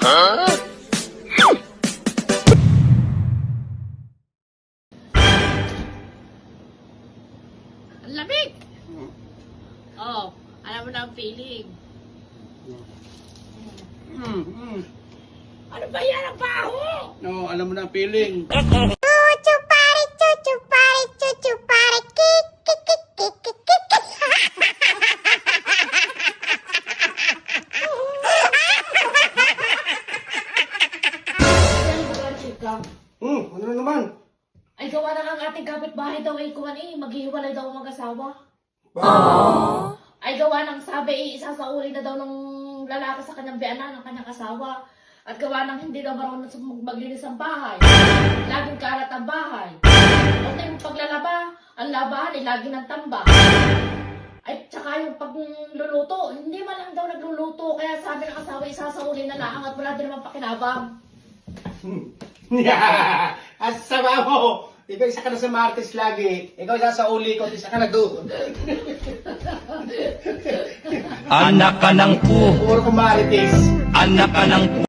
Ang lamig! Oh, alam mo na ang feeling. Ano ba yan ang baho? No, alam mo na ang feeling. Chuchu pare, chuchu pare, chuchu pare, kik, kik, kik, kik, kik, kik, kik. Ano na naman? Ay, gawa na ang ating kapitbahay daw ay kuwan maghihiwalay daw ang mag-asawa. Ay, gawa ng sabi isasauli na daw ng lalaki sa kanyang biyanan ng kanyang asawa. At gawa ng hindi daw marunong maglinis ang bahay. Laging karat ang bahay. At yung paglalaba, ang labahan ay lagi ng tamba. Ay, tsaka yung pagluluto, hindi man lang daw nagluluto. Kaya sabi ng asawa, isasauli na lang at wala din naman pakinabang. At sama mo, ikaw isa ka na sa Martes lagi. Ikaw isa sa uli ko, isa ka na doon. Anak ka ng pu. Puro ko Marites. Anak ka ng pu.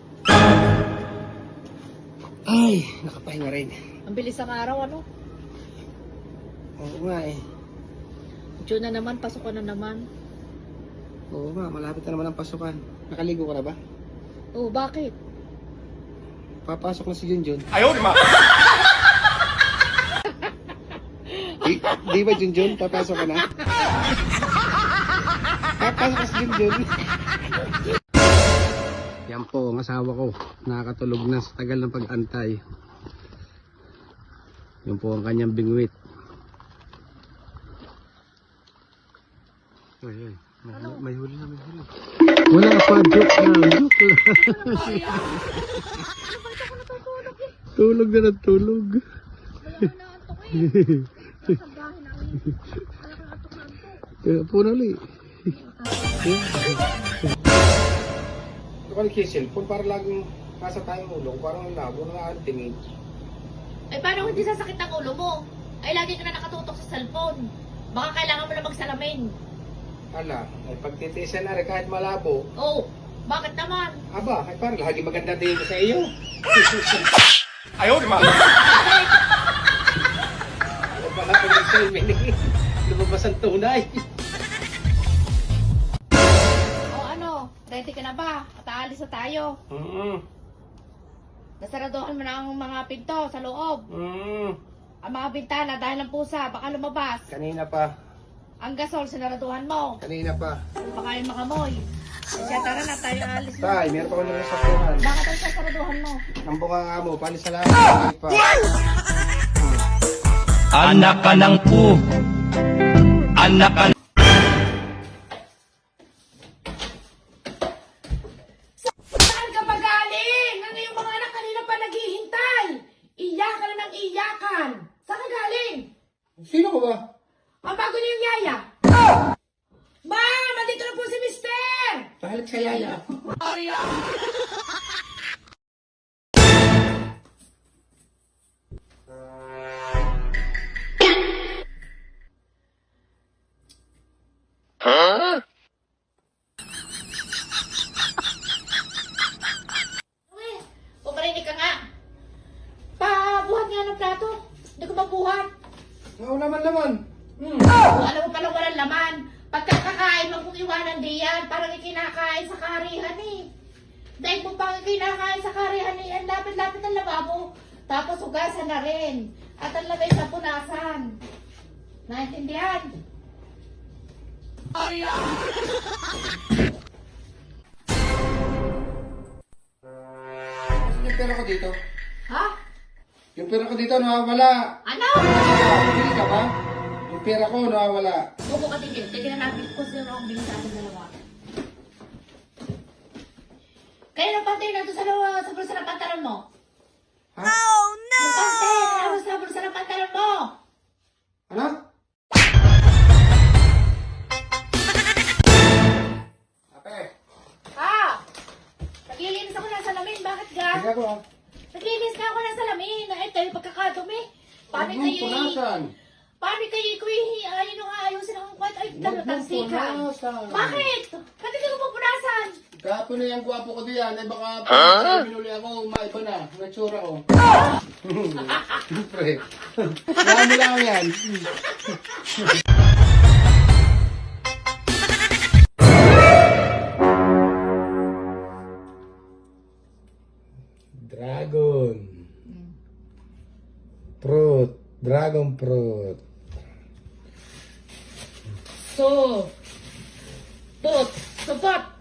Ay, nakapahinga rin. Ang bilis ng araw, ano? Oo nga eh. Diyo na naman, pasok ka na naman. Oo nga, malapit na naman ang pasukan. Nakaligo ka na ba? Oh, bakit? Papasok na si Junjun. Ayaw, di ma. Di ba Junjun? Papasok ka na? Papasok na si Junjun. Yan po ang asawa ko. Nakakatulog na sa tagal ng pag-antay. Yan po ang kanyang bingwit. Ay, ay. May huli na, may huli. Wala pa, joke lang. Joke lang. Tulog na natulog. Puno ulit. Ito ka nagkisilpon para laging nasa tayong ulo. Parang ang labo na tingin. Ay, paano hindi sasakit ang ulo mo? Ay, lagi ka na nakatutok sa cellphone. Baka kailangan mo na magsalamin. Hala, ay pagtitiisan na rin kahit malabo. Oh, bakit naman? Aba, ay parang lagi maganda tingin ko sa iyo. Ayaw, di ma. Ano ba nga pag nagsalmin eh? Lumabas ang tunay. O ano, ready ka na ba? At aalis na tayo. Nasaraduhan mo na ang mga pinto sa loob. Ang mga bintana dahil ng pusa, baka lumabas. Kanina pa. Ang gasol, sinaraduhan mo. Kanina pa. Baka yung makamoy. Kaya tara na, tayo aalis na. Tay, meron pa ko naman sa puhan. Bakit ang sasaraduhan mo? Ang bunga nga mo, panis sa lahat. Pa. Anak ka ng pu. Anak ka. Saan ka ba galing? Ano yung mga anak kanina pa naghihintay? Iyakan na ng iyakan. Saan ka galing? Sino ko ba? Ang bago niyo yung yaya. Ma'am, nandito na po si Mister! Pahalit sa yaya. Okay, pumarinig ka nga. Pabuhat nga ng plato. Hindi ko mabuhat. Wala man naman. Alam mo palang walang laman. Pagkakakain mo kung iwanan diyan, parang ikinakain sa karihan eh. Dahil mo pang ikinakain sa karihan eh, ang lapit-lapit ng lababo. Tapos hugasan na rin. At ang lamay sa punasan. Naintindihan? Yung pera ko dito. Ha? Yung pera ko dito nawawala. Ano? Bili ka ba? Yung pera ko nawawala. Buko ka tigil. Tigil na natin kung sino ang bilhin sa ating dalawa. Kaya ng pantay na doon sa bulsa ng pantalon mo. Ha? Yung pantay na sa bulsa ng pantalon mo. Ano? Ate, Ha? Naglilinis ako ng salamin. Bakit ga? sige ako ha. Naglilinis na ako ng salamin. Ay, tayo pagkakadumi. Paano Huwag mong kayo punasan. Paano kayo ayun nga ayusin ang kwat? Ay, Huwag mong tansikan. punasan. Bakit? Ba't hindi ko pupunasan? Kahapon na yung gwapo ko diyan, eh baka pag minuli ako, maiba na, ang itsura ko. Pre, marami lang yan. Dragon. Fruit. Dragon fruit. So, tot, sapat.